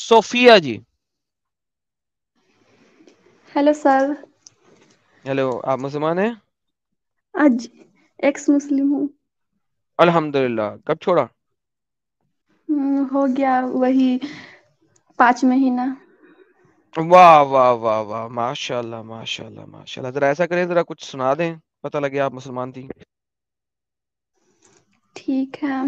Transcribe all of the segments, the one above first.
Sophia ji. Hello sir. Hello, आप मुसलमान हैं? आज एक्स मुस्लिम हूँ। अल्हम्दुलिल्लाह। कब छोड़ा? हो गया वही 5 महीना। वाह वाह वाह वाह, माशाल्लाह माशाल्लाह माशाल्लाह। जरा ऐसा करें, जरा कुछ सुना दें, पता लगे आप मुसलमान थी। ठीक है।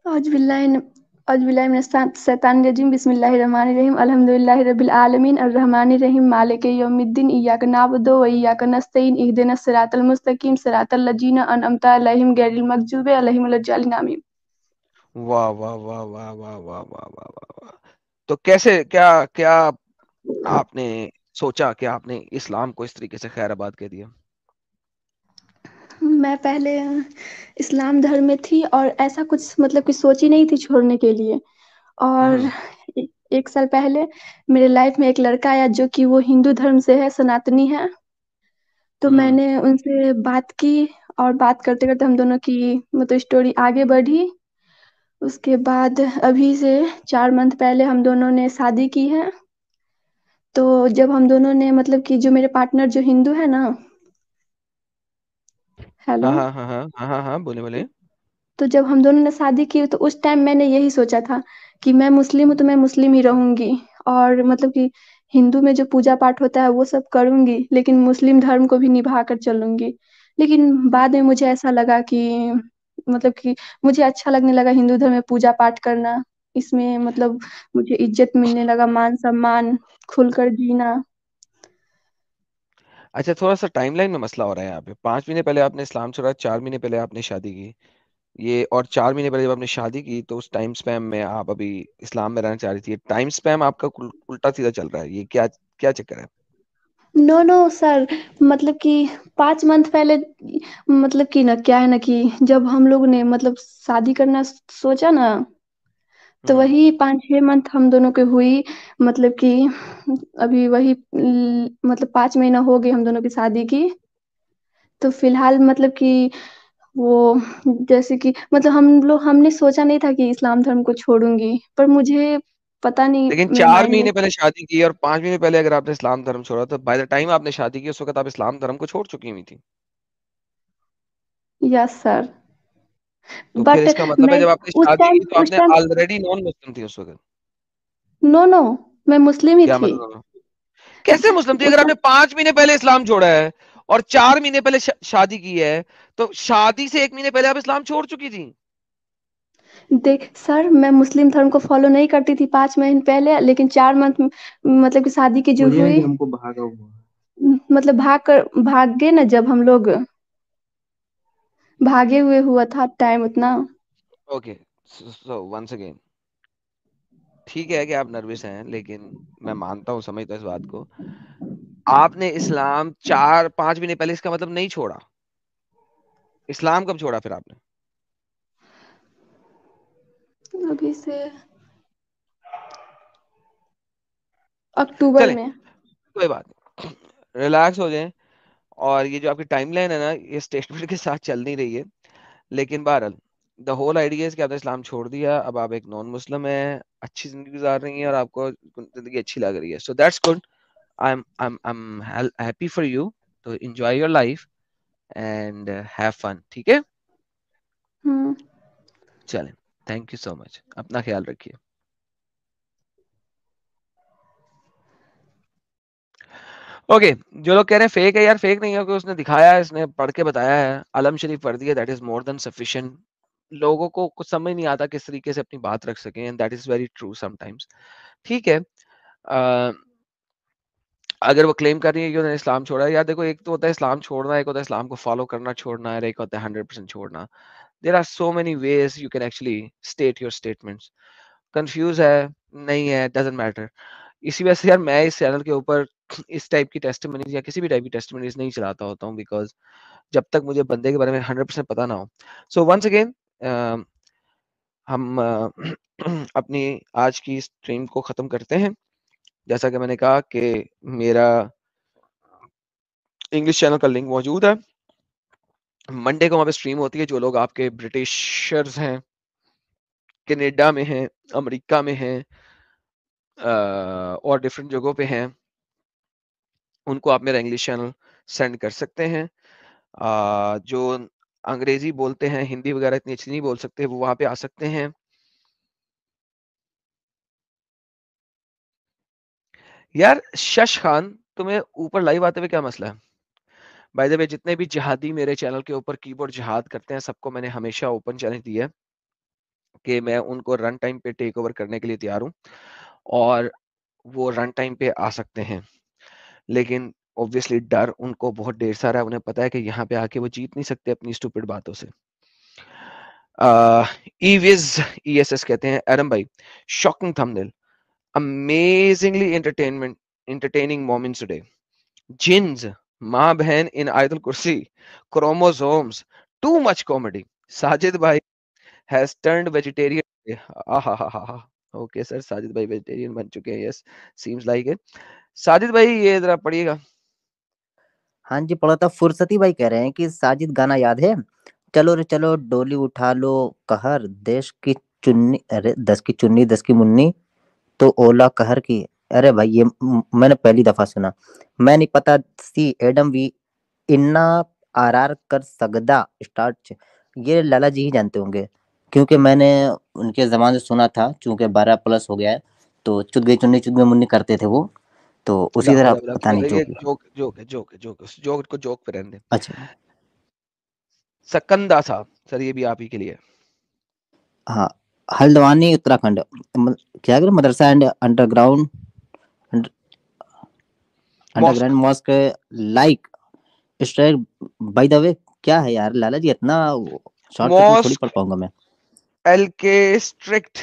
औजुबिल्लाहि औजुबिल्लाहि मिनश्शैतानिर्रजीम बिस्मिल्लाहिर्रहमानिर्रहीम अल्हम्दुलिल्लाहि रब्बिल आलमीन अर्रहमानिर रहीम मालिकि यौमिद्दीन इय्याका नअबुदु व इय्याका नस्तईन इहदिनस सिरातल मुस्तकीम सिरातल लजीना अनअमता अलैहिम गैरिल मगजूबि अलैहिम वलद्दालिन आमीन। वाह वाह वाह वाह वाह वाह वाह वाह वाह वाह। तो कैसे, क्या क्या आपने सोचा कि आपने इस्लाम को इस तरीके से खैराबाद कह दिया? मैं पहले इस्लाम धर्म में थी और ऐसा कुछ मतलब कि सोची नहीं थी छोड़ने के लिए। और हम्म। 1 साल पहले मेरे लाइफ में एक लड़का आया जो कि वो हिंदू धर्म से है, सनातनी है। तो हम्म। मैंने उनसे बात की और बात करते करते हम दोनों की मतलब स्टोरी आगे बढ़ी। उसके बाद अभी से 4 मंथ पहले हम दोनों ने शादी की है। तो जब हम दोनों ने मतलब कि जो मेरे पार्टनर जो हिंदू है ना। हाँ हेलो। हाँ हाँ हाँ हाँ हाँ हाँ, बोले बोले। तो जब हम दोनों ने शादी की तो उस टाइम मैंने यही सोचा था कि मैं मुस्लिम हूँ तो मैं मुस्लिम ही रहूंगी। और मतलब कि हिंदू में जो पूजा पाठ होता है वो सब करूंगी लेकिन मुस्लिम धर्म को भी निभा कर चलूंगी। लेकिन बाद में मुझे ऐसा लगा कि मतलब कि मुझे अच्छा लगने लगा हिंदू धर्म में पूजा पाठ करना। इसमें मतलब मुझे इज्जत मिलने लगा, मान सम्मान, खुलकर जीना। अच्छा, थोड़ा सा टाइमलाइन में मसला हो रहा है यहाँ पे। 5 महीने पहले आपने इस्लाम छोड़ा, 4 महीने पहले आपने शादी की। ये और 4 महीने पहले जब आपने शादी की तो उस टाइम स्पैम में आप अभी इस्लाम में रहना चाह रही थी। टाइम स्पैम आपका उल्टा सीधा चल रहा है, ये क्या क्या चक्कर है? No no sir. मतलब कि 5 मंथ पहले मतलब कि ना क्या है ना कि जब हम लोग ने मतलब शादी करना सोचा ना तो हम्म। वही 5-6 मंथ हम दोनों के हुई। मतलब कि अभी वही मतलब 5 महीना हो गए हम दोनों की शादी की। तो फिलहाल मतलब कि वो जैसे कि मतलब हम लोग हमने सोचा नहीं था कि इस्लाम धर्म को छोड़ूंगी पर मुझे पता नहीं लेकिन मेरे चार माइंड में। महीने पहले शादी की और 5 महीने पहले अगर आपने इस्लाम धर्म छोड़ा तो बाय द टाइम आपने शादी की उस वक्त आप इस्लाम धर्म को छोड़ चुकी हुई थी। Yes sir. तो फिर बट इसका मतलब है मैं जब आपने उस शादी टाइम की तो उस आपने टाइम ऑलरेडी नॉन मुस्लिम थी उस वक्त। नो नो मैं मुस्लिम ही क्या थी। मतलब? कैसे मुस्लिम थी उस अगर आपने टाइम 5 महीने पहले इस्लाम छोड़ा है और 4 महीने पहले शादी की है? तो शादी से 1 महीने पहले आप इस्लाम छोड़ चुकी थी। देख सर, मैं मुस्लिम धर्म को फॉलो नहीं करती थी 5 महीने पहले लेकिन 4 मंथ मतलब कि शादी की जो बढ़िया है कि हुई हमको भागा हुआ। मतलब भाग गए ना जब हम लोग भागे हुए हुआ था टाइम उतना। ओके, सो वंस अगेन, ठीक है कि आप नर्वस हैं, लेकिन मैं मानता हूँ, समझता हूँ इस बात को। आपने इस्लाम 4 5 महीने पहले, इसका मतलब नहीं छोड़ा। इस्लाम कब छोड़ा फिर आपने? अभी से अक्टूबर चलें, में। कोई बात नहीं, रिलैक्स हो जाएं। और ये जो आपकी टाइमलाइन है ना, ये स्टेटमेंट के साथ चल नहीं रही है। लेकिन बहरहाल, द होल आइडिया है कि आपने इस्लाम छोड़ दिया, अब आप एक नॉन मुस्लिम है, अच्छी जिंदगी गुजार रही हैं और आपको जिंदगी अच्छी लग रही है। So that's good. I am happy for you. तो enjoy your life and have fun, ठीक है? हम्म। चलें, थैंक यू सो मच, अपना ख्याल रखिए। ओके, जो लोग कह रहे हैं फेक है, यार फेक नहीं है, क्योंकि उसने दिखाया है, इसने पढ़ के बताया है, अलम शरीफ पढ़ दिया, that is more than sufficient. लोगों को कुछ समझ नहीं आता किस तरीके से अपनी बात रख सकें, and that is very true sometimes. ठीक है। अगर वो क्लेम कर रही है कि उन्होंने इस्लाम छोड़ा है, यार देखो, एक तो होता है इस्लाम छोड़ना, एक होता है इस्लाम को फॉलो करना छोड़ना, और एक होता है 100% छोड़ना। There are so many ways you can actually state your statements. Confuse है, नहीं है, डजंट मैटर। इसी वजह से यार मैं इस चैनल के ऊपर इस टाइप की टेस्टिमनीज या किसी भी टाइप की टेस्टिमनीज नहीं चलाता होता हूँ, बिकॉज जब तक मुझे बंदे के बारे में 100% पता ना हो। सो वंस अगेन, हम अपनी आज की स्ट्रीम को ख़त्म करते हैं। जैसा कि मैंने कहा कि मेरा इंग्लिश चैनल का लिंक मौजूद है। मंडे को वहाँ पे स्ट्रीम होती है। जो लोग आपके ब्रिटिशर्स हैं, कनाडा में हैं, अमेरिका में हैं, और डिफरेंट जगहों पे हैं, उनको आप मेरा इंग्लिश चैनल सेंड कर सकते हैं। जो अंग्रेजी बोलते हैं, हिंदी वगैरह इतनी अच्छी नहीं बोल सकते, वो वहां पे आ सकते हैं। यार शश खान, तुम्हें ऊपर लाइव आते हुए क्या मसला है? बाय द वे, जितने भी जिहादी मेरे चैनल के ऊपर कीबोर्ड जिहाद करते हैं, सबको मैंने हमेशा ओपन चैलेंज दिया है कि मैं उनको रन टाइम पे टेक ओवर करने के लिए तैयार हूँ, और वो रन टाइम पे आ सकते हैं। लेकिन ऑब्वियसली डर उनको बहुत ढेर सारा है, उन्हें पता है कि यहाँ पे आके वो जीत नहीं सकते अपनी स्टूपिड बातों से। ईविज ईएसएस कहते हैं, एरम भाई shocking thumbnail, amazingly entertaining moments today. Jeans, माँ बहन इन आयतुल कुर्सी, chromosomes, too much comedy. Sajid भाई has turned vegetarian. आहा, ओके सर, साजिद भाई वेजिटेरियन बन चुके हैं, yes, seems like it. Sajid भाई ये जरा पढ़िएगा। हाँ जी, पढ़ा था। फुर्सती भाई कह रहे हैं कि साजिद गाना याद है, चलो रे चलो डोली उठा लो कहर, देश की चुन्नी, अरे 10 की चुन्नी 10 की मुन्नी तो ओला कहर की। अरे भाई ये मैंने पहली दफा सुना, मैं नहीं पता सी एडम वी इन्ना आर कर सकदा स्टार्ट। ये लाला जी ही जानते होंगे, क्योंकि मैंने उनके जमाने से सुना था, चूंकि 12+ हो गया है, तो चुद गई चुन्नी चुद गई मुन्नी करते थे वो, तो उसी तरह पता नहीं जो ये भी। जोक जोक है, जोक है, जोक है, जोक को जोक पे रहने दें। अच्छा, सकंदा साहब, सर ये भी आप ही के लिए। हाँ, हल्द्वानी उत्तराखंड, क्या करें, madrasa and underground mosque, underground mosque like strike. By the way, क्या है यार लाला जी, इतना शॉर्टकट में थोड़ी मॉस्क पढ़ पाऊंगा मैं। एलके स्ट्रिक्ट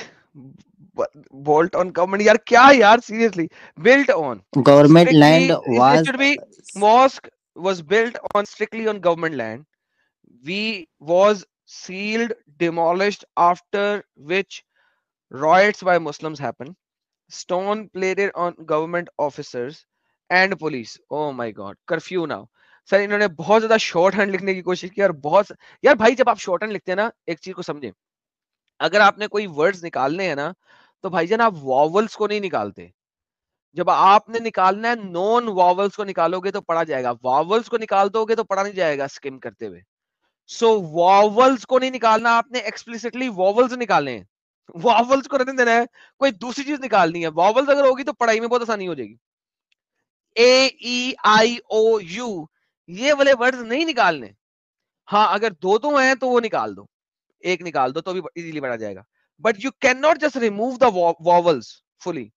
बोल्ट ऑन गवर्नमेंट, यार क्या यार, seriously, built on government strictly, land it was, should be mosque was built on strictly on government land. We was sealed, demolished, after which riots by Muslims happened. Stone plated on government officers and police. Oh my god, curfew now. Sir इन्होंने बहुत ज्यादा short hand लिखने की कोशिश की, और बहुत, यार भाई जब आप शॉर्ट हैंड लिखते हैं ना, एक चीज को समझे, अगर आपने कोई वर्ड्स निकालने हैं ना, तो भाईजान आप वॉवल्स को नहीं निकालते। जब आपने निकालना है नॉन वॉवल्स को निकालोगे तो पढ़ा जाएगा, वॉवल्स को निकाल दोगे तो पढ़ा नहीं जाएगा स्किम करते हुए। सो वॉवल्स को नहीं निकालना, आपने एक्सप्लिसिटली वॉवल्स निकालने हैं। वॉवल्स को रहने देना है, कोई दूसरी चीज निकालनी है। वॉवल्स अगर होगी तो पढ़ाई में बहुत आसानी हो जाएगी। A E I O U, ये वाले वर्ड्स नहीं निकालने। हाँ, अगर दो दो हैं तो वो निकाल दो, एक निकाल दो तो भी इजीली पढ़ा जाएगा, but you can not just remove the vowels fully.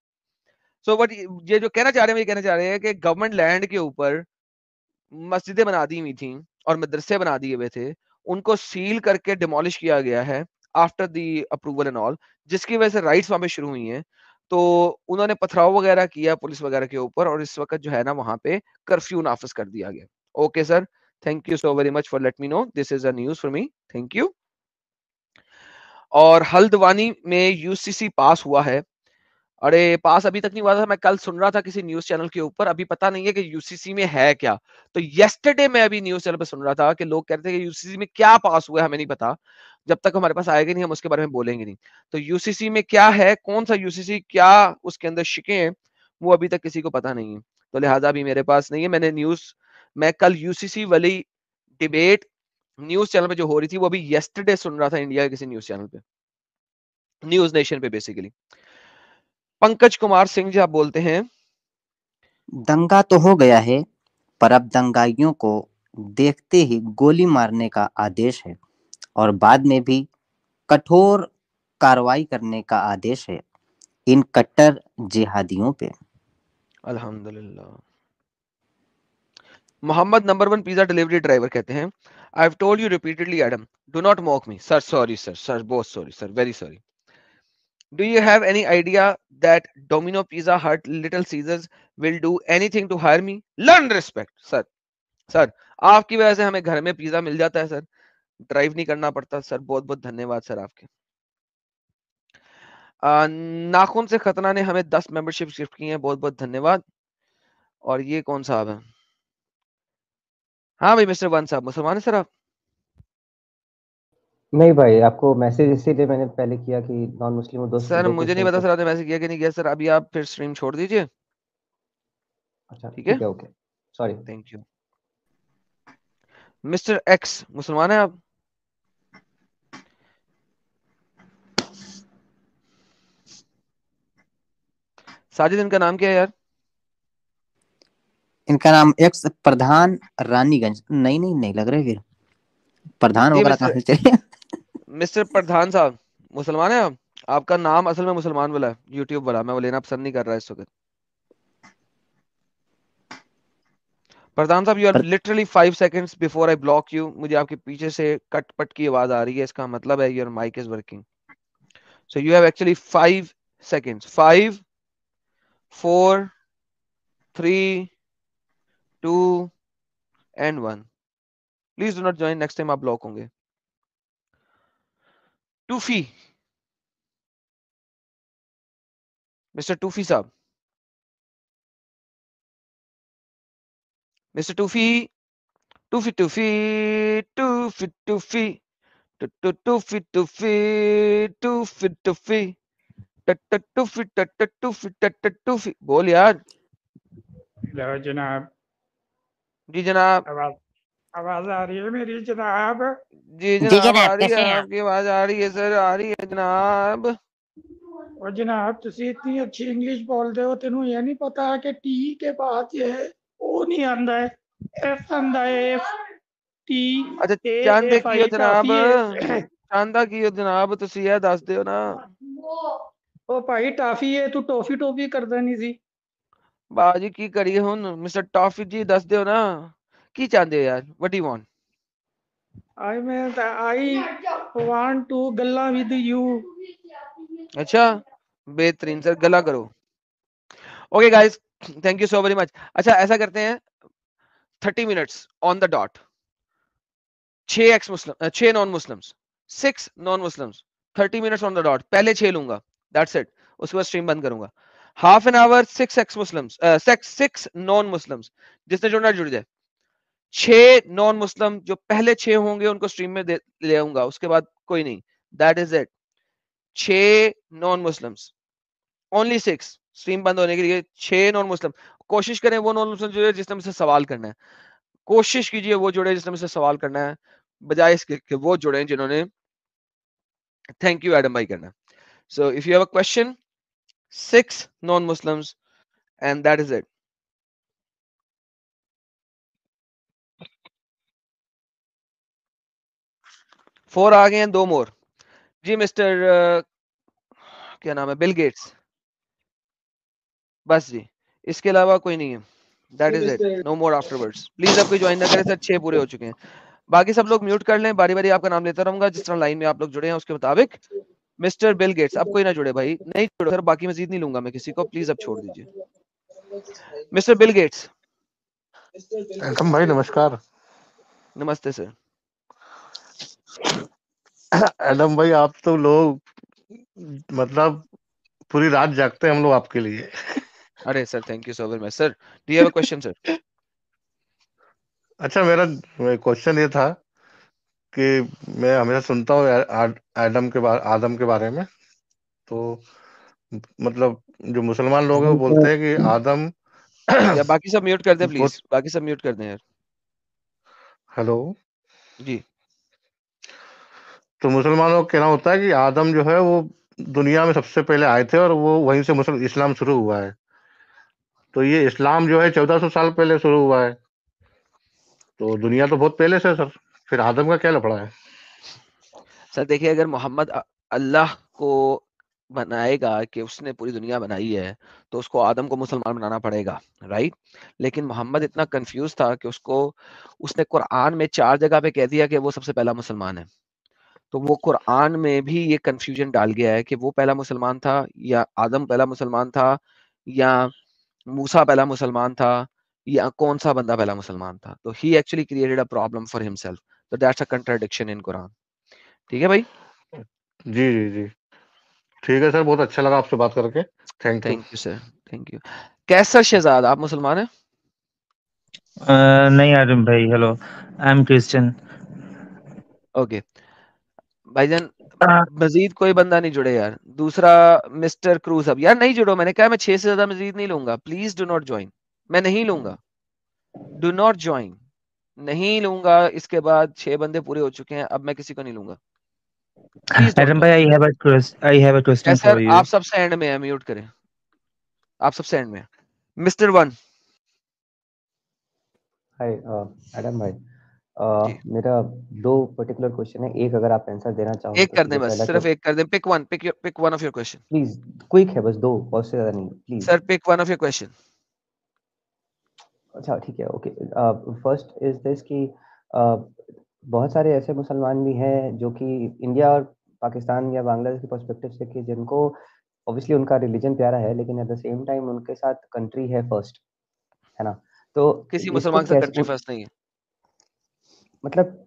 So but ये जो कहना चाह रहे हैं, ये कहना चाह रहे हैं कि गवर्नमेंट लैंड के ऊपर मस्जिदें बना दी हुई थी और मदरसे बना दिए हुए थे, उनको सील करके डिमोलिश किया गया है after the approval and all, जिसकी वजह से राइट्स वहां पे शुरू हुई हैं। तो उन्होंने पथराव वगैरह किया पुलिस वगैरह के ऊपर, और इस वक्त जो है ना वहां पे कर्फ्यू नाफिज कर दिया गया। Okay sir, thank you so very much for let me know, this is a news for me, thank you. और हल्द्वानी में यूसीसी पास हुआ है। अरे पास अभी तक नहीं हुआ था, मैं कल सुन रहा था किसी न्यूज़ चैनल के ऊपर, अभी पता नहीं है कि यूसीसी में है क्या। तो येस्टरडे मैं अभी न्यूज़ चैनल पे सुन रहा था कि लोग कहते थे कि यूसीसी में क्या पास हुआ है हमें नहीं पता, जब तक हमारे पास आएगा नहीं हम उसके बारे में बोलेंगे नहीं। तो यूसीसी में क्या है, कौन सा यूसीसी, क्या उसके अंदर शिकें हैं, वो अभी तक किसी को पता नहीं है। तो लिहाजा अभी मेरे पास नहीं है। मैं कल यूसीसी वाली डिबेट न्यूज़ चैनल पे जो हो रही थी वो अभी येस्टरडे सुन रहा था, इंडिया के किसी न्यूज़ चैनल पे, न्यूज़ नेशन पे बेसिकली। पंकज कुमार सिंह जी आप बोलते हैं, दंगा तो हो गया है, पर अब दंगाइयों को देखते ही गोली मारने का आदेश है, और बाद में भी कठोर कार्रवाई करने का आदेश है इन कट्टर जिहादियों पे। अल्हम्दुलिल्लाह। Mohammed number 1 pizza delivery driver कहते हैं, I have told you repeatedly Adam, do not mock me. Sir sorry sir, sir बहुत sorry sir, very sorry. Do you have any idea that Domino pizza hut little Caesars will do anything to hire me? Learn respect sir. Sir आपकी वजह से हमें घर में pizza मिल जाता है sir, drive नहीं करना पड़ता सर, बहुत बहुत धन्यवाद सर आपके। नाखून से खतना ने हमें 10 मेंबरशिप गिफ्ट की हैं, बहुत बहुत धन्यवाद। और ये कौन साहब है? हाँ भाई मिस्टर वन साहब, मुसलमान है सर आप? नहीं भाई, आपको मैसेज इसीलिए मैंने पहले किया कि नॉन मुस्लिम हो, दो सर दो मुझे नहीं क्वेश्चन पता थे। सर आपने मैसेज किया कि नहीं किया सर। अभी आप फिर स्ट्रीम छोड़ दीजिए। अच्छा ठीक है, ठीक है, okay, sorry. Thank you. Mister x, मुसलमान है आप? साजिद, इनका नाम क्या है यार? इनका नाम एक्स प्रधान रानीगंज। नहीं नहीं नहीं लग रहे फिर प्रधान जी वगैरह कहाँ मिस्टर से चले। मिस्टर प्रधान साहब, मुसलमान है आप? आपका नाम असल में मुसलमान वाला है, यूट्यूब वाला। मैं वो लेना पसंद नहीं कर रहा इस वक्त। प्रधान साहब, यू आर पर, literally 5 seconds before I block you. मुझे आपके पीछे से कट पट की आवाज आ रही है, इसका मतलब है your mic is working. So you have actually 5 seconds. 5, 4, 3, 2 and 1। Please do not join, next time आप ब्लॉक होंगे। टूफी, मिस्टर टूफी साहब, मिस्टर टूफी, टूफी टूफी, टूफी टूफी, टूफी टूफी, टूफी टूफी, टूफी टूफी टूफी, बोल यार। लो जनाब, जी जनाब। आवाज आवाज आ रही है मेरी जनाब? जी जी जनाब, आ जनाब रही है, कैसे हैं आप? आपकी आवाज आ रही है सर, आ रही है जनाब। और जनाब तुसी इतनी अच्छी इंग्लिश बोलते हो, तेनू ये नहीं पता कि टी के बाद ये ओ नहीं आंदा है, एफ आंदा है, एफ टी अच्छा, ए चांदे एफ की हो आई जनाब, टाफी है। चांदा की हो जनाब, तुसी यह दस दियो ना। ओ भाई टाफी है, तू टॉफी टॉफी करदा नहीं सी। बाजी की करिए हुन, मिस्टर टॉफी जी दस दियो ना। की चाहते हो यार, what do you want? I want to गल्ला विद यू। अच्छा, बेहतरीन सर, गला करो। Okay guys, thank you so very much. अच्छा ऐसा करते हैं, 30 minutes on the dot. 6 non Muslims, 6 non Muslims, 30 minutes on the dot. पहले 6 लूंगा, दैट्स इट। उसके बाद स्ट्रीम बंद करूंगा। Half an hour, 6 x Muslims, 6 non Muslims. जिसने जुड़ना जुड़ जाए। 6 नॉन मुस्लिम, जो पहले 6 होंगे उनको स्ट्रीम में ले आऊंगा, उसके बाद कोई नहीं। That is it. 6 non Muslims, only 6। Stream बंद होने के लिए 6 नॉन मुस्लिम। कोशिश करें वो नॉन मुस्लिम जुड़े जिसने मुझसे सवाल करना है। कोशिश कीजिए वो जुड़े जिसने मुझसे सवाल करना है, बजाय इसके कि वो जुड़े जिन्होंने थैंक यू एडम भाई करना। So if you have a question, 6 non Muslims and that is it. 4 आ गए हैं, 2 मोर। जी मिस्टर क्या नाम है, बिल गेट्स। बस जी, इसके अलावा कोई नहीं है। That is it, no more afterwards. Please अब कोई ज्वाइन ना करे सर, 6 पूरे हो चुके हैं। बाकी सब लोग म्यूट कर लें, बारी बारी आपका नाम लेता रहूंगा, जिस तरह लाइन में आप लोग जुड़े हैं उसके मुताबिक। मिस्टर बिल गेट्स, अब कोई ना जुड़े भाई, नहीं जुड़े सर, बाकी मजीद नहीं लूंगा मैं किसी को, प्लीज अब छोड़ दीजिए। Mister Bill Gates. एडम भाई नमस्कार। नमस्ते सर। एडम भाई आप तो लोग मतलब पूरी रात जागते हैं हम लोग आपके लिए। अरे sir, thank you so very much sir. Do you have a question sir? अच्छा, मेरा क्वेश्चन ये था कि मैं हमेशा सुनता हूँ आदम के बारे में। तो मतलब जो मुसलमान लोग हैं वो बोलते हैं कि आदम या बाकी सब म्यूट कर दें वो। प्लीज, बाकी सब म्यूट कर दें यार। हेलो। जी। तो मुसलमानों का कहना होता है कि आदम जो है वो दुनिया में सबसे पहले आए थे और वो वहीं से इस्लाम शुरू हुआ है। तो ये इस्लाम जो है 1400 साल पहले शुरू हुआ है। तो दुनिया तो बहुत पहले से है सर, फिर आदम का क्या लफड़ा है? सर देखिए, अगर मोहम्मद अल्लाह को बनाएगा कि उसने पूरी दुनिया बनाई है, तो उसको आदम को मुसलमान बनाना पड़ेगा, राइट? लेकिन मोहम्मद इतना कंफ्यूज था कि उसने कुरान में 4 जगह पे कह दिया कि वो सबसे पहला मुसलमान है। तो वो कुरान में भी ये कंफ्यूजन डाल गया है कि वो पहला मुसलमान था या आदम पहला मुसलमान था या मूसा पहला मुसलमान था या कौन सा बंदा पहला मुसलमान था। तो ही actually created a problem for himself. तो that's a contradiction in Quran. ठीक है भाई। जी जी जी, ठीक है सर, बहुत अच्छा लगा आपसे बात करके। Thank you. Thank you sir, thank you. Kaiser Shahzad, आप मुसलमान हैं? नहीं आजम भाई, hello, I am Christian. Okay. भाईजान मजीद कोई बंदा नहीं जुड़े यार। दूसरा मिस्टर क्रूज, अब यार नहीं जुड़ो, मैंने कहा मैं 6 से ज्यादा मजीद नहीं लूंगा। प्लीज डू नॉट ज्वाइन, मैं नहीं लूंगा, डू नॉट ज्वाइन, नहीं लूंगा। इसके बाद 6 बंदे पूरे हो चुके हैं, अब मैं किसी को नहीं लूंगा। Please don't Adam bhai, I have a question for sir you. आप सबसे एंड में है, म्यूट करें, आप सबसे एंड में। मिस्टर वन हाय एडम भाई, जी, मेरा 2 पर्टिकुलर क्वेश्चन है। एक अगर आप आंसर देना चाहो एक तो कर ठीक दें है, बस, पहला तो सिर्फ एक कर दें। Pick one of your question please quick है, बस 2 और से ज़्यादा नहीं please. Sir, pick one of your question. अच्छा ठीक है, ओके। फर्स्ट इज दिस कि बहुत सारे ऐसे मुसलमान भी हैं जो कि इंडिया और पाकिस्तान या बांग्लादेश के पर्सपेक्टिव से, कि जिनको ऑब्वियसली उनका रिलीजन प्यारा है, लेकिन एट द सेम टाइम उनके साथ कंट्री है फर्स्ट, है ना? तो किसी इसको मुसलमान के साथ कैसे कंट्री फर्स्ट नहीं है। मतलब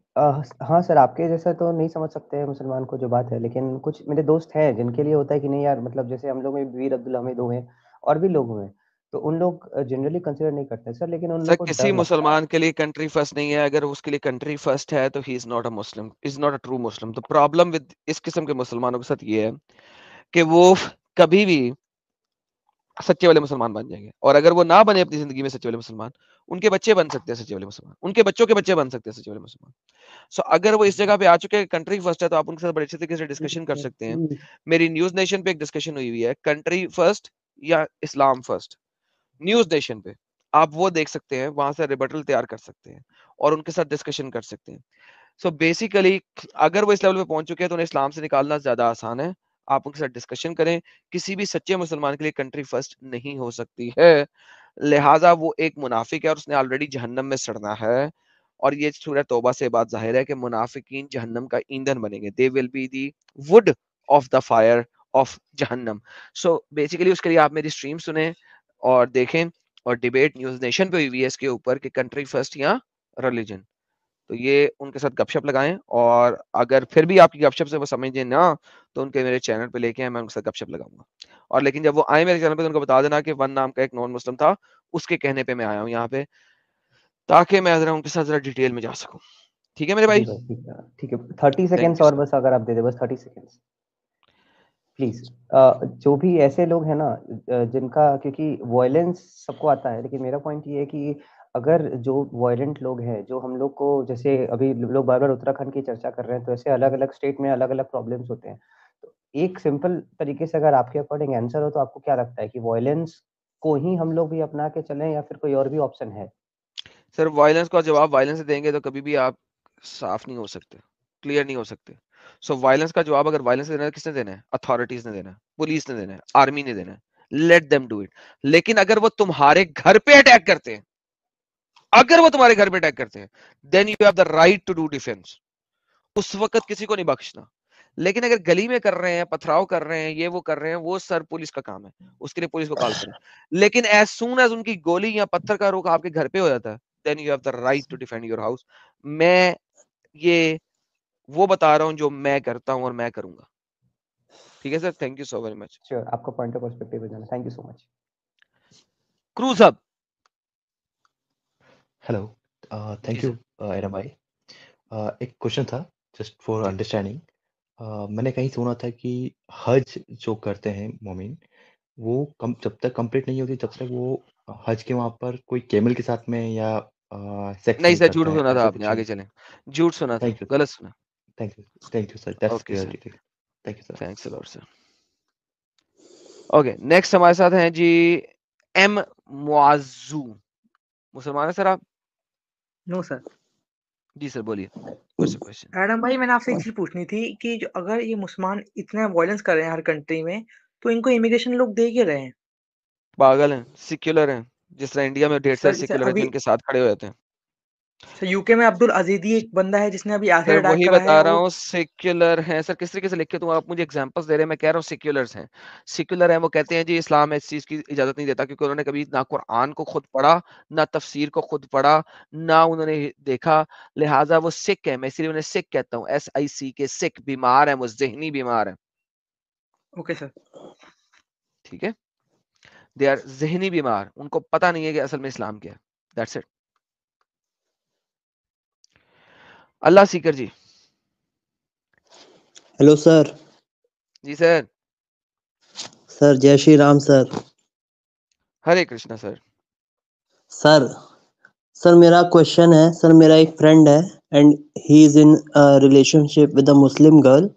हाँ सर, आपके जैसा तो नहीं समझ सकते हैं मुसलमान को, जो बात है, लेकिन कुछ मेरे दोस्त हैं जिनके लिए होता है कि नहीं यार, मतलब जैसे हम लोग में वीर अब्दुल हमीद हुए और भी लोग हुए, तो उन लोग जनरली कंसिडर नहीं करते सर, लेकिन उन सर लोग को किसी डर लगता है। मुसलमान के लिए कंट्री फर्स्ट नहीं है। अगर उसके लिए कंट्री फर्स्ट है तो he is not a Muslim, is not a true Muslim. The problem with इस किस्म के मुसलमानों के साथ ये है कि वो कभी भी सच्चे वाले मुसलमान बन जाएंगे, और अगर वो ना बने अपनी जिंदगी में सच्चे वाले मुसलमान, उनके बच्चे बन सकते हैं सच्चे वाले मुसलमान, उनके बच्चों के बच्चे बन सकते हैं सच्चे वाले मुसलमान। सो अगर वो इस जगह पे आ चुके हैं कंट्री फर्स्ट है, तो आप उनके साथ बड़े अच्छे तरीके से डिस्कशन कर सकते हैं। मेरी न्यूज नेशन पे एक डिस्कशन हुई हुई है, कंट्री फर्स्ट या इस्लाम फर्स्ट, न्यूज नेशन पे आप वो देख सकते हैं, वहां से रिबटल तैयार कर सकते हैं और उनके साथ डिस्कशन कर सकते हैं। सो बेसिकली अगर वो इस लेवल पे पहुंच चुके हैं तो उन्हें इस्लाम से निकालना ज्यादा आसान है। आप उनके साथ डिस्कशन करें, किसी भी सच्चे मुसलमान के लिए कंट्री फर्स्ट नहीं हो सकती है। लिहाजा वो एक मुनाफिक है और उसने ऑलरेडी जहन्नम में सड़ना है। और ये सूरह तौबा से बात जाहिर है कि मुनाफिकीन जहन्नम का ईंधन बनेंगे, they will be the wood of the fire of Jahannam. So basically उसके लिए आप मेरी स्ट्रीम सुने और देखें, और डिबेट न्यूज नेशन पे हुई हुई है इसके ऊपर कि कंट्री फर्स्ट या रिलीजन। तो ये उनके साथ गपशप लगाएं, और अगर फिर भी आपकी गपशप से वो समझे ना, तो उनके मेरे चैनल पे लेके आए, मैं उनके साथ गपशप लगाऊंगा। और लेकिन जब वो आए मेरे चैनल पे तो उनको बता देना कि वन नाम का एक नॉन मुस्लिम था, उसके कहने पे मैं आया हूँ यहाँ पे, ताकि मैं जरा उनके साथ जरा डिटेल में जा सकूं। ठीक है मेरे भाई, जी भाई, ठीक है, ठीक है। 30 थैंक सेकेंड्स यू और सर। बस, अगर आप दे दे, बस 30 सेकेंड्स प्लीज। जो भी ऐसे लोग हैं ना, जिनका, क्योंकि वॉयलेंस सबको आता है, लेकिन मेरा पॉइंट ये है कि अगर जो वायलेंट लोग हैं, जो हम लोग को, जैसे अभी लोग बार बार उत्तराखंड की चर्चा कर रहे हैं, तो ऐसे अलग अलग स्टेट में अलग अलग प्रॉब्लम्स होते हैं। तो एक सिंपल तरीके से अगर आपके अकॉर्डिंग आंसर हो, तो आपको क्या लगता है कि वॉयलेंस को ही हम लोग भी अपना के चलें, या फिर कोई और भी ऑप्शन है? सर वायलेंस का जवाब वायलेंस से देंगे तो कभी भी आप साफ नहीं हो सकते, क्लियर नहीं हो सकते। सो वायलेंस का जवाब अगर वायलेंस से देना है, किसने देना है? अथॉरिटीज ने देना है, पुलिस ने देना है, आर्मी ने देना है। Let them do it. लेकिन अगर वो तुम्हारे घर पे अटैक करते हैं, अगर वो तुम्हारे घर पे अटैक करते हैं, then you have the right to do defence. उस वक्त किसी को नहीं बख्शना। लेकिन अगर गली में कर रहे हैं, पथराव कर रहे हैं, ये वो कर रहे हैं, वो सर पुलिस का काम है, उसके लिए पुलिस को कॉल करें। लेकिन एज सून एज उनकी गोली या पत्थर का रुख आपके घर पे हो जाता है, then you have the right to defend your house. मैं ये वो बता रहा हूं जो मैं करता हूं और मैं करूंगा। ठीक है sir, thank you so very much. Sure, आपका पॉइंट ऑफ पर्सपेक्टिव है जाना, thank you so much. Cruise hub. Hello, जी थैंक यू सर। एरम भाई। एक क्वेश्चन था, जस्ट फॉर जी अंडरस्टैंडिंग। मैंने कहीं सुना था कि हज जो करते हैं मोमिन, वो जब तक कंप्लीट नहीं होती तब तक वो हज के वहाँ पर कोई कैमल के साथ में या सेक्स नहीं नहीं सर, झूठ करता है, सुना था ऐसा आपने, कुछ है? आगे चलें। झूठ सुना था, थैंक यू, गलत सुना। Thank you sir, that's okay sir, clarity. Thank you sir. Thanks a lot sir. Okay, next हमारे साथ हैं जी एम मुआज्जू। मुसलमान है सर आप? No sir. जी सर, बोलिए, व्हाट्स द क्वेश्चन? एडम भाई, मैंने आपसे एक चीज पूछनी थी कि जो अगर ये मुसलमान इतना वायलेंस कर रहे हैं हर कंट्री में, तो इनको इमिग्रेशन लोग दे क्यों रहे हैं? पागल हैं, सेक्युलर हैं। जिस तरह इंडिया में ढेर सर सारे जैसे सेक्युलर हैं जो अभी इनके साथ खड़े हो जाते हैं। यूके में अब्दुल अजीदी एक बंदा है जिसने अभी सर एसिड अटैक वही करा है बता रहा वो। हूँ, सेक्युलर हैं सर। किस तरीके से लिखे तुम, आप मुझे एग्जांपल्स दे रहे हैं, मैं कह रहा हूँ सेक्युलर्स हैं। सेक्युलर हैं, वो कहते हैं जी इस्लाम इस चीज की इजाजत नहीं देता, क्योंकि उन्होंने कभी ना कुरान को खुद पढ़ा, ना तफसीर को खुद पढ़ा, ना उन्होंने देखा। लिहाजा वो सिख है, मैं इसलिए उन्हें सिख कहता हूँ, SIC के सिख। बीमार है वो, जहनी बीमार है। Okay sir. ठीक है, दे आर जहनी बीमार, उनको पता नहीं है कि असल में इस्लाम क्या है। That's it. Allah seeker ji. Hello sir. जी सर। सर जय श्री राम सर। हरे कृष्णा सर। सर सर मेरा क्वेश्चन है सर, मेरा एक फ्रेंड है and he is in relationship with a Muslim girl,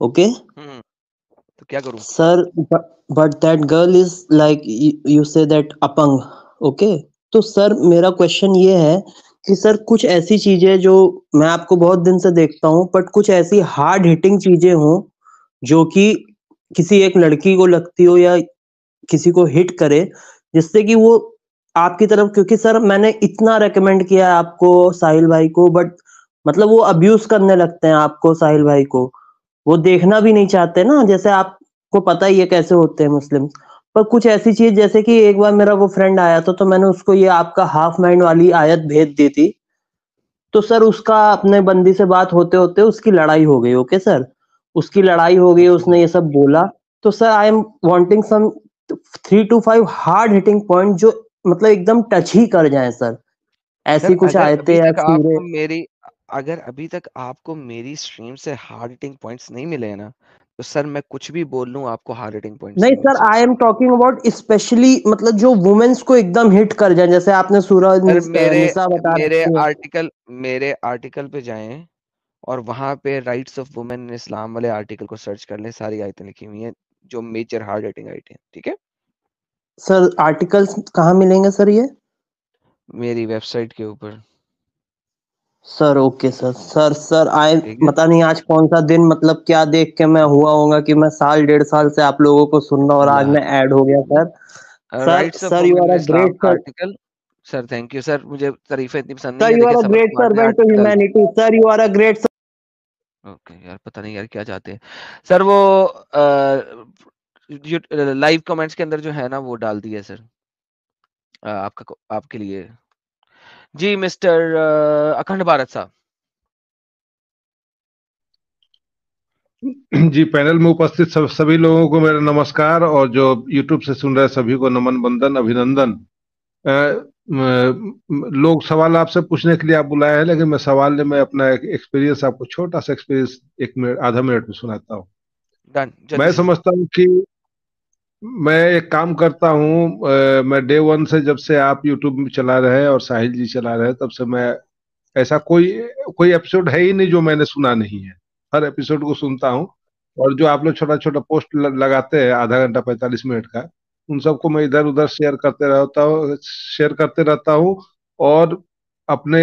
okay तो क्या करूं? Sir? But that girl is like you say that अपंग, ओके? तो सर मेरा क्वेश्चन ये है कि सर कुछ ऐसी चीजें जो मैं आपको बहुत दिन से देखता हूँ, बट कुछ ऐसी हार्ड हिटिंग चीजें हों जो कि किसी एक लड़की को लगती हो या किसी को हिट करे, जिससे कि वो आपकी तरफ, क्योंकि सर मैंने इतना रेकमेंड किया है आपको साहिल भाई को, बट मतलब वो अब्यूज करने लगते हैं आपको साहिल भाई को, वो देखना भी नहीं चाहते ना, जैसे आपको पता ही है कैसे होते हैं मुस्लिम। पर कुछ ऐसी चीज जैसे कि एक बार मेरा वो फ्रेंड आया था तो मैंने उसको ये आपका हाफ माइंड वाली आयत भेज दी थी, तो सर उसका अपने बंदी से बात होते होते उसकी लड़ाई हो गई, ओके सर? उसकी लड़ाई हो गई, उसने ये सब बोला। तो sir I am wanting some 3 to 5 hard hitting point जो मतलब एकदम टच ही कर जाएं सर, सर ऐसी कुछ आयतें या सूरे। अगर अभी तक आपको मेरी स्ट्रीम से हार्ड हिटिंग पॉइंट्स नहीं मिले हैं ना, तो सर मैं कुछ भी बोल लूं आपको हार्ड हिटिंग पॉइंट्स नहीं नहीं मिल सर, सकते। I am talking about specially मतलब जो वुमेन्स को एकदम हिट कर जाए, जैसे आपने सूरह सर निसा बता रखी है। मेरे आर्टिकल पे जाएं और वहां पे राइट्स ऑफ वुमेन इन इस्लाम वाले आर्टिकल को सर्च कर लें, सारी आयतें लिखी हुई हैं जो मेजर हार्ड हिटिंग आयतें हैं, ठीक है? सर आर्टिकल्स कहाँ मिलेंगे सर ये? मेरी वेबसाइट के ऊपर। Sir okay sir. Sir I ठीक है। पता नहीं आज कौन सा दिन, मतलब क्या देख के मैं हुआ होगा कि मैं साल 1.5 साल से आप लोगों को सुन रहा हूँ और आज अल्लाह मैं ऐड हो गया सर। Sir rights of sir you women are in a Islam great का sir. Article. Sir thank you sir, मुझे तारीफें इतनी पसंद नहीं सर है, यू आर देखिए अ सबक ग्रेट मारने सर्वेंट टू आर्टिकल डालते humanity. Sir you are a great हैं। ओके यार, पता नहीं यार क्या चाहते हैं सर। वो लाइव कमेंट्स के अंदर जो है ना वो डाल दिया है सर, आपके लिए। जी मिस्टर अखंड भारत साहब। जी, पैनल में उपस्थित सभी लोगों को मेरा नमस्कार, और जो यूट्यूब से सुन रहे सभी को नमन बंदन अभिनंदन। लोग सवाल आपसे पूछने के लिए आप बुलाए हैं, लेकिन मैं अपना एक्सपीरियंस आपको छोटा सा एक्सपीरियंस 1 मिनट आधा मिनट में सुनाता हूँ। डन, जल्दी मैं से। समझता हूँ कि मैं एक काम करता हूँ, मैं डे वन से, जब से आप यूट्यूब चला रहे हैं और साहिल जी चला रहे हैं, तब से मैं ऐसा कोई एपिसोड है ही नहीं जो मैंने सुना नहीं है। हर एपिसोड को सुनता हूँ, और जो आप लोग छोटा छोटा पोस्ट लगाते हैं आधा घंटा 45 मिनट का, उन सबको मैं इधर उधर शेयर करते रहता हूँ। और अपने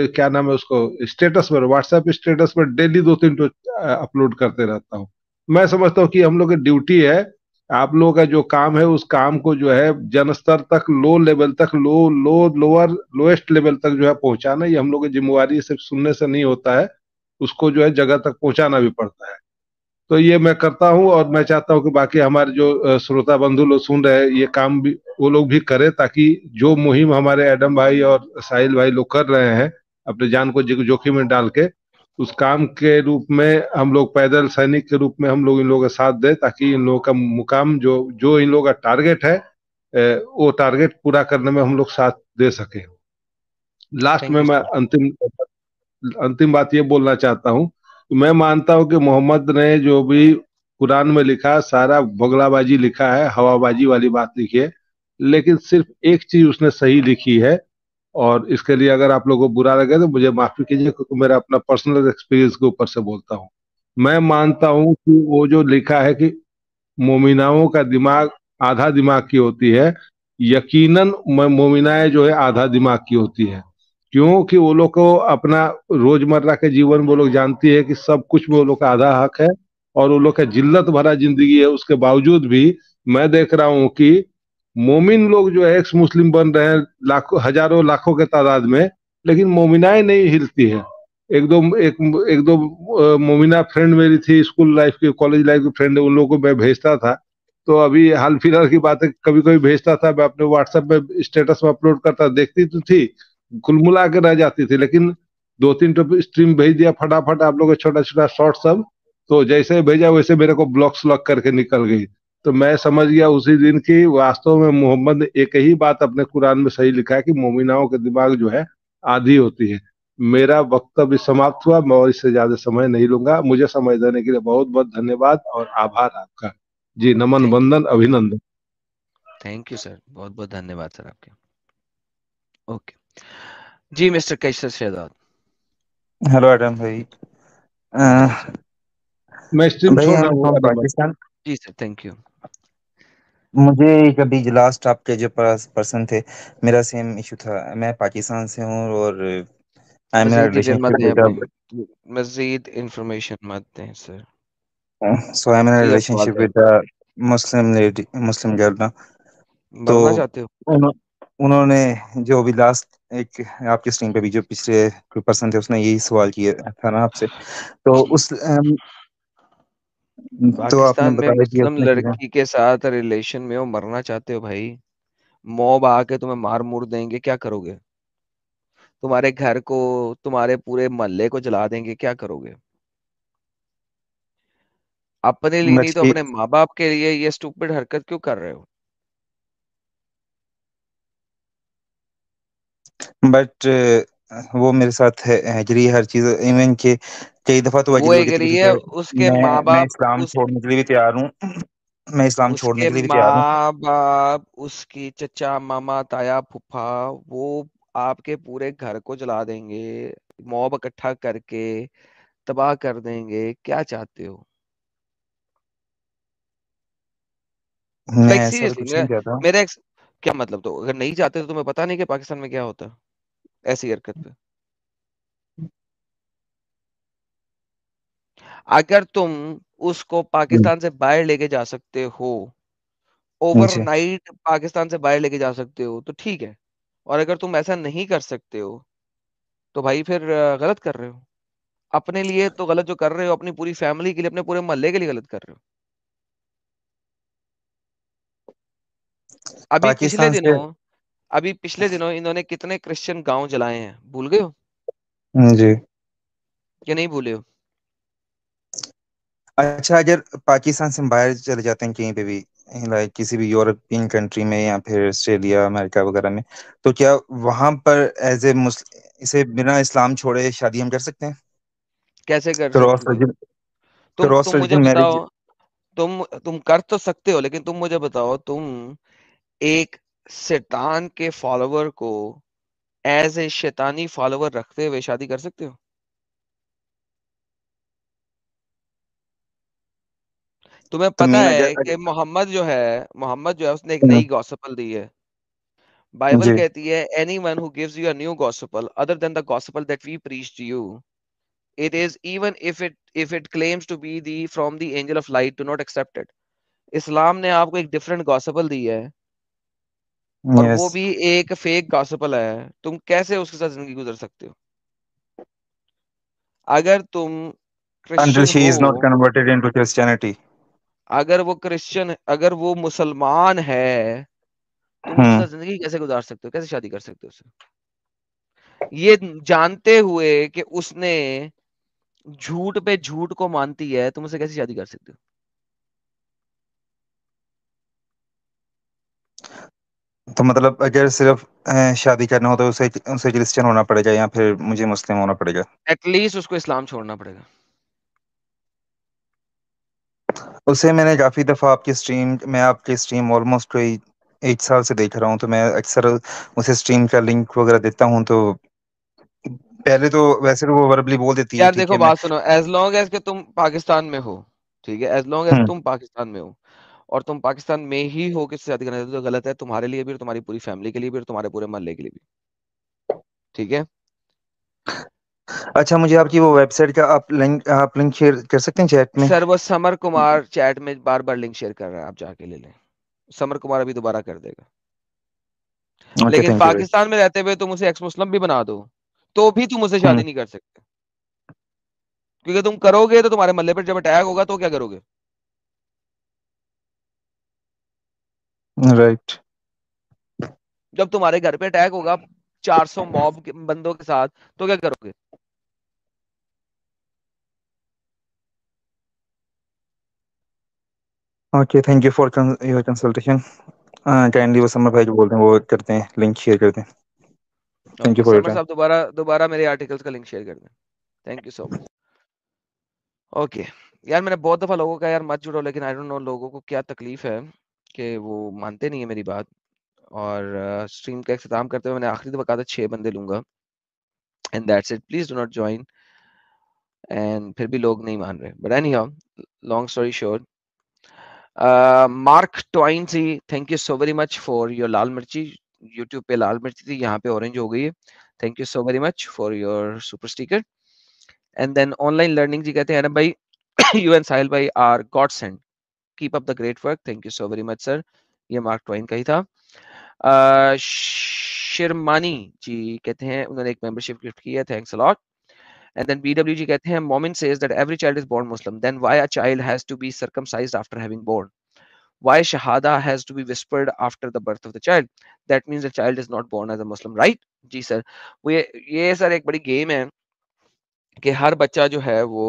क्या नाम है उसको, स्टेटस पर, व्हाट्सएप स्टेटस पर डेली 2-3 तो अपलोड करते रहता हूँ। मैं समझता हूँ कि हम लोग की ड्यूटी है, आप लोगों का जो काम है उस काम को जो है जन स्तर तक, लो लेवल तक, लोअर लोएस्ट लेवल तक जो है पहुंचाना, ये हम लोग की जिम्मेवारी सिर्फ सुनने से नहीं होता है, उसको जो है जगह तक पहुंचाना भी पड़ता है। तो ये मैं करता हूँ, और मैं चाहता हूँ कि बाकी हमारे जो श्रोता बंधु लोग सुन रहे हैं, ये काम भी वो लोग भी करें, ताकि जो मुहिम हमारे एडम भाई और साहिल भाई लोग कर रहे हैं अपने जान को जोखिम में डाल के, उस काम के रूप में हम लोग पैदल सैनिक के रूप में हम लोग इन लोगों का साथ दें, ताकि इन लोगों का मुकाम जो जो इन लोगों का टारगेट है, वो टारगेट पूरा करने में हम लोग साथ दे सके। लास्ट थैंक में यू मैं सर। अंतिम बात ये बोलना चाहता हूँ, मैं मानता हूँ कि मोहम्मद ने जो भी कुरान में लिखा, सारा बगलाबाजी लिखा है, हवाबाजी वाली बात लिखी है, लेकिन सिर्फ एक चीज उसने सही लिखी है। और इसके लिए अगर आप लोगों को बुरा लगे तो मुझे माफी कीजिए, क्योंकि मेरा अपना पर्सनल एक्सपीरियंस के ऊपर से बोलता हूँ। मैं मानता हूँ कि वो जो लिखा है कि मोमिनाओं का दिमाग आधा दिमाग की होती है, यकीनन मोमिनाएं जो है आधा दिमाग की होती है। क्योंकि वो लोग को अपना रोजमर्रा के जीवन वो लोग जानती है कि सब कुछ में वो लोग का आधा हक है, और वो लोग का जिल्लत भरा जिंदगी है। उसके बावजूद भी मैं देख रहा हूँ कि मोमिन लोग जो है एक्स मुस्लिम बन रहे हैं, लाखों हजारों लाखों के तादाद में, लेकिन मोमिनाएं नहीं हिलती है। एक दो मोमिना फ्रेंड मेरी थी, स्कूल लाइफ की, कॉलेज लाइफ की फ्रेंड, उन लोगों को मैं भेजता था। तो अभी हाल फिलहाल की बात है, कभी कभी भेजता था, मैं अपने व्हाट्सएप में स्टेटस में अपलोड करता, देखती तो थी, कुलमुला के रह जाती थी, लेकिन 2-3 तो स्ट्रीम भेज दिया फटाफट आप लोगों को, छोटा छोटा शॉर्ट सब, तो जैसे भेजा वैसे मेरे को ब्लॉक स्लॉक करके निकल गई। तो मैं समझ गया उसी दिन की वास्तव में मोहम्मद ने एक ही बात अपने कुरान में सही लिखा है कि मोमिनाओं के दिमाग जो है आधी होती है। मेरा वक्तव्य समाप्त हुआ। मैं और इससे ज्यादा समय नहीं लूंगा। मुझे समय देने के लिए बहुत बहुत धन्यवाद और आभार आपका। जी, नमन, थैंक वंदन, अभिनंदन। थैंक यू सर, बहुत बहुत धन्यवाद सर आपके। ओके जी, मिस्टर कैसर शहजाद। हेलो आदम भाई। बताइए सर। मैं स्ट्रीम भाई छोड़ आई रहा एम हूँ फ्रॉम आदम भाई। पाकिस्तान। जी सर, थैंक यू। मुझे कभी लास्ट आपके जो पर्सन थे, मेरा सेम इशू था। मैं पाकिस्तान से हूँ और आई एम इन मजीद डिटेल मत रिलेशनशिप दें विद अपनी, मजीद इंफॉर्मेशन मत दें सर। सो आई एम इन सीधा सवाल रिलेशनशिप पे with Muslim lady, Muslim girl ना। तो मरना चाहते हो? उन्हों- उन्होंने जो अभी लास्ट एक आपके स्ट्रीम पे भी जो पिछले कोई पर्सन थे, उसने यही सवाल किया था ना आपसे। तो जी, उस तो आपने पाकिस्तान में बताया कि मुस्लिम उसने किया। लड़की के साथ रिलेशन में हो, मरना चाहते हो भाई? मॉब आके तुम्हें मार मुर देंगे, क्या करोगे? तुम्हारे घर को, तुम्हारे पूरे मोहल्ले को जला देंगे, क्या करोगे? अपने लिए नहीं बट तो अपने माँ बाप के लिए ये स्टूपिड हरकत क्यों कर रहे हो? बट वो मेरे साथ है हजरी हर चीज, इवन के कई दफा तो वो हजरी हो एक जाती है कि रही है, सर उसके माँ मैं बाप, इस्लाम उस छोड़ने के लिए भी तैयार हूँ। मैं इस्लाम छोड़ने उसके के लिए भी तैयार हूँ। माँ बाप, उसकी चचा मामा ताया फूफा, वो आपके पूरे घर को जला देंगे, मॉब इकट्ठा करके तबाह कर देंगे, क्या चाहते हो? मैं लाइक ऐसा तो सीरियसली, कुछ मेरा नहीं चाहता। मेरा क्या मतलब, तो अगर नहीं चाहते तो तुम्हें पता नहीं कि पाकिस्तान में क्या होता ऐसी हरकत पे? अगर तुम उसको हम्म, पाकिस्तान से बाहर लेके जा सकते हो, जी। ओवरनाइट पाकिस्तान से बाहर लेके जा सकते हो, तो ठीक है। और अगर तुम ऐसा नहीं कर सकते हो, तो भाई फिर गलत कर रहे हो। अपने लिए तो गलत जो कर रहे हो, अपनी पूरी फैमिली के लिए, अपने पूरे मोहल्ले के लिए गलत कर रहे हो। अभी पिछले पाकिस्तान से। दिनों अभी पिछले दिनों इन्होंने कितने क्रिश्चियन गांव जलाए हैं, भूल गए हो जी। कि नहीं भूले हो? अच्छा, अगर पाकिस्तान से हम बाहर चले जाते हैं कहीं पे भी, लाइक किसी भी यूरोपियन कंट्री में या फिर ऑस्ट्रेलिया अमेरिका वगैरह में, तो क्या वहां पर एज ए इसे बिना इस्लाम छोड़े शादी हम कर सकते हैं? कैसे कर क्रॉस सकते हो? रिलीजन, तुम क्रॉस मुझे रिलीजन मैरिज। बताओ। तुम कर तो सकते हो, लेकिन तुम मुझे बताओ, तुम एक शैतान के फॉलोवर को एज ए शैतानी फॉलोवर रखते हुए शादी कर सकते हो? तुम्हें तो पता मीन है अगर, कि मोहम्मद जो है उसने एक अगर नई गॉस्पेल दी है। बाइबल जी। कहती है, anyone who gives you a new gospel other than the gospel that we preach to you, it is even if it claims to be the from the angel of light, do not accept it. इस्लाम ने आपको एक different gospel दी है, और yes, वो भी एक fake gospel है। तुम कैसे उसके साथ जिंदगी गुजर सकते हो? अगर तुम until क्रिश्चियन she हो, is not converted into Christianity. अगर वो मुसलमान है, तुम उसके हम्म। साथ जिंदगी कैसे गुजार सकते हो, कैसे शादी कर सकते हो उससे, ये जानते हुए कि उसने झूठ पे झूठ को मानती है? तुम उससे कैसे शादी कर सकते हो? तो मतलब अगर सिर्फ शादी करना हो तो उसे उसे क्रिश्चियन होना पड़ेगा या फिर मुझे मुस्लिम होना पड़ेगा? एटलीस्ट उसको इस्लाम छोड़ना पड़ेगा। उसे मैंने काफी दफा मैं आपकी स्ट्रीम ऑलमोस्ट कोई 8 साल से देख रहा हूँ, तो मैं अक्सर उसे स्ट्रीम का लिंक वगैरह देता हूँ। तो पहले तो वैसे तो वो वर्बली बोल देती है यार ठीक देखो, है मैं। बात सुनो, एज लॉन्ग एज के तुम पाकिस्तान में हो, ठीक है, एज लॉन्ग एज हम्म। तुम पाकिस्तान में हो, और तुम पाकिस्तान में ही हो, किससे शादी करना चाहते हो, तो गलत है तुम्हारे लिए भी, और तुम्हारी पूरी फैमिली के लिए भी, और तुम्हारे पूरे मोहल्ले के लिए भी। ठीक है? अच्छा, मुझे आपकी वो वेबसाइट का आप लिंक शेयर कर सकते हैं चैट में? सर वो समर कुमार चैट में बार बार लिंक शेयर कर रहा है, आप जाके ले लें। समर कुमार अभी दोबारा कर देगा। ओके, लेकिन थैंक यू भाई। पाकिस्तान में रहते हुए तुम उसे एक्स मुस्लिम भी बना दो, तो भी तुम उसे शादी हम्म। नहीं कर सकते। क्योंकि तुम करोगे तो तुम्हारे मोहल्ले पर जब अटैक होगा तो क्या करोगे? राइट। जब तुम्हारे घर पे अटैक होगा 400 मॉब के बंदों के साथ, तो क्या करोगे? Okay, thank you for your consultation. Kindly वो समर भाई जो बोलते हैं वो करते हैं, लिंक शेयर करते हैं। Thank you okay for your summer time. साहब दोबारा मेरे आर्टिकल्स का लिंक शेयर कर दें। Thank you so much. Okay यार मैंने बहुत दफा लोगों का यार मत जुड़ो, लेकिन आई डोंट नो लोगों को क्या तकलीफ है कि वो मानते नहीं है मेरी बात। और स्ट्रीम का इख्तिताम करते हुए मैंने आखिरी दफा कहा था 6 बंदे लूंगा and that's it, please do not join. And फिर भी लोग नहीं मान रहे, but any how long story short, Mark Twain ji thank you so very much for your lal mirchi. YouTube पे लाल मिर्ची थी, यहाँ पे ऑरेंज हो गई है। Thank you so very much for your super sticker. And then online learning ji कहते हैं अनब भाई यू एंड साहिल भाई are god send, keep up the great work. Thank you so very much sir, ये मार्क ट्वाइन का ही था। शिरमानी जी कहते हैं उन्होंने एक मेंबरशिप गिफ्ट की है, thanks a lot. And then BW जी कहते हैं Momin says that every child is born Muslim, then why a child has to be circumcised after having born? Why shahada has to be whispered after the birth of the child? That means the child is not born as a Muslim, right? जी sir, वो ये sir एक बड़ी game है कि हर बच्चा जो है वो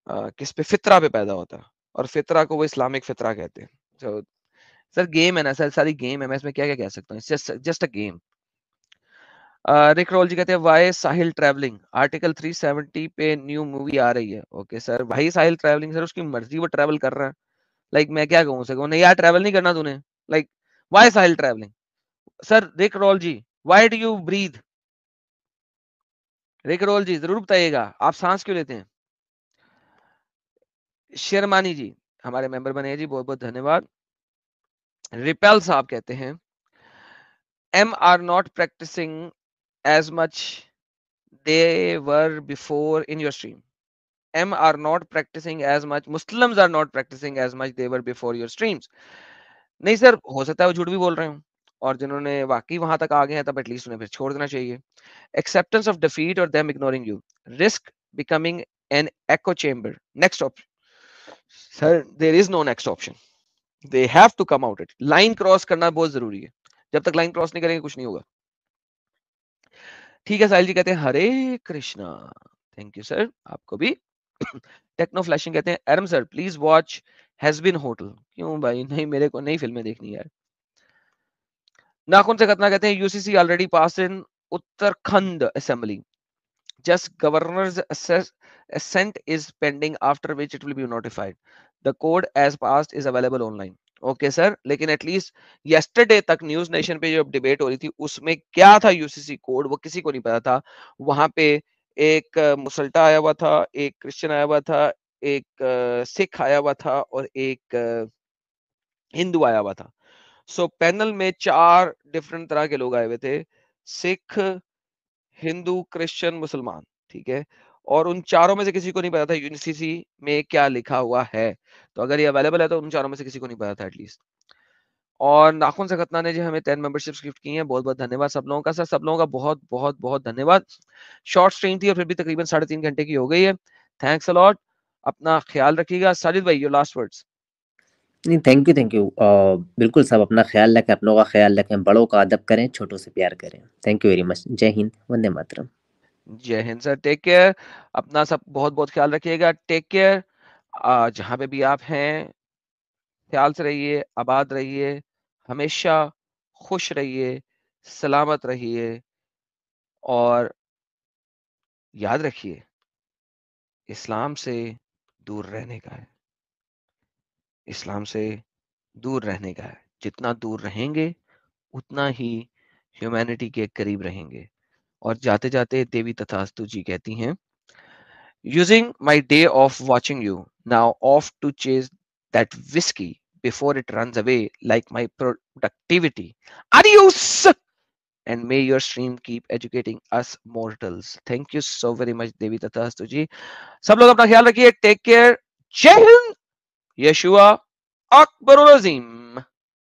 किस पे फितरा पे पैदा होता है, और फितरा को वो इस्लामिक फितरा कहते हैं। So, सर गेम है ना सर, सारी गेम है, मैं इसमें क्या क्या कह सकता हूँ, just a game. Rick Roll ji कहते हैं वाई साहिल ट्रैवलिंग, आर्टिकल 370 पे न्यू मूवी आ रही है। ओके सर, भाई साहिल ट्रैवलिंग सर उसकी मर्जी, वो ट्रैवल कर रहा है। लाइक मैं क्या कहूँ सर, नहीं यार ट्रैवल नहीं करना तूने, like why Sahil travelling. Sir Rick Roll ji why do you breathe, Rick Roll ji जरूर बताइएगा आप सांस क्यों लेते हैं। शेरमानी जी हमारे मेंबर बने हैं जी, बहुत बहुत धन्यवाद। रिपेल साहब कहते हैं am are not practising as much they were before in your stream. M are not practicing as much, Muslims are not practicing as much they were before your streams. नहीं sir, हो सकता है वो झूठ भी बोल रहे हो, और जिन्होंने वाकई वहां तक आ गए हैं तब एटलीस्ट उन्हें फिर छोड़ देना चाहिए। Acceptance of defeat or them ignoring you, risk becoming an echo chamber. Next option, sir, there is no next option. They have to come out it. Line cross करना बहुत जरूरी है, जब तक लाइन क्रॉस नहीं करेंगे कुछ नहीं होगा। ठीक है साहिल जी कहते हैं Hare Krishna, thank you sir, आपको भी। टेक्नो फ्लैशिंग कहते हैं Eram sir please watch has been hotel. क्यों भाई, नहीं मेरे को नई फिल्में देखनी यार। नाखून से खतना कहते हैं UCC already pass in Uttarakhand assembly, just governor's assent is pending after which it will be notified. The code as passed is available online. Okay sir, लेकिन एटलीस्ट येस्टरडे तक न्यूज नेशन पे जो डिबेट हो रही थी उसमें क्या था यूसीसी कोड वो किसी को नहीं पता था। वहां पे एक मुसल्टा आया हुआ था, एक क्रिश्चियन आया हुआ था, एक सिख आया हुआ था और एक हिंदू आया हुआ था। सो पैनल में 4 डिफरेंट तरह के लोग आए हुए थे, सिख, हिंदू, क्रिश्चियन, मुसलमान, ठीक है। और उन चारों में से किसी को नहीं पता था यूनिसीसी में क्या लिखा हुआ है। तो अगर ये अवेलेबल है तो उन चारों में से किसी को नहीं पता था एटलीस्ट। और नाखून से खतना ने जी हमें 10 मेंबरशिप्स गिफ्ट की हैं, बहुत बहुत धन्यवाद सब लोगों का। सर सब लोगों का बहुत बहुत बहुत धन्यवाद। शॉर्ट स्ट्रीम थी और फिर भी तकरीबन 3.5 घंटे की हो गई है। थैंक्स अ लॉट, अपना ख्याल रखिएगा। साजिद भाई योर लास्ट वर्ड्स। नहीं, थैंक यू। बिल्कुल सब अपना ख्याल रखें, अपनों का ख्याल रखें, बड़ों का अदब करें, छोटों से प्यार करें। Thank you very much. जय हिंद, वंदे मातरम। जय हिंद सर, टेक केयर, अपना सब बहुत बहुत ख्याल रखिएगा। टेक केयर, जहां पे भी आप हैं ख्याल से रहिए, आबाद रहिए, हमेशा खुश रहिए, सलामत रहिए, और याद रखिए इस्लाम से दूर रहने का है, इस्लाम से दूर रहने का है। जितना दूर रहेंगे उतना ही ह्यूमैनिटी के करीब रहेंगे। और जाते जाते देवी तथास्तु जी कहती हैं using my day off watching you, now off to chase that whiskey before it runs away like my productivity. Adios! And may your stream keep educating us mortals. Thank you so very much देवी तथास्तु जी। सब लोग अपना ख्याल रखिए, take care, जय हिंद, यशुआ अकबर अजीम।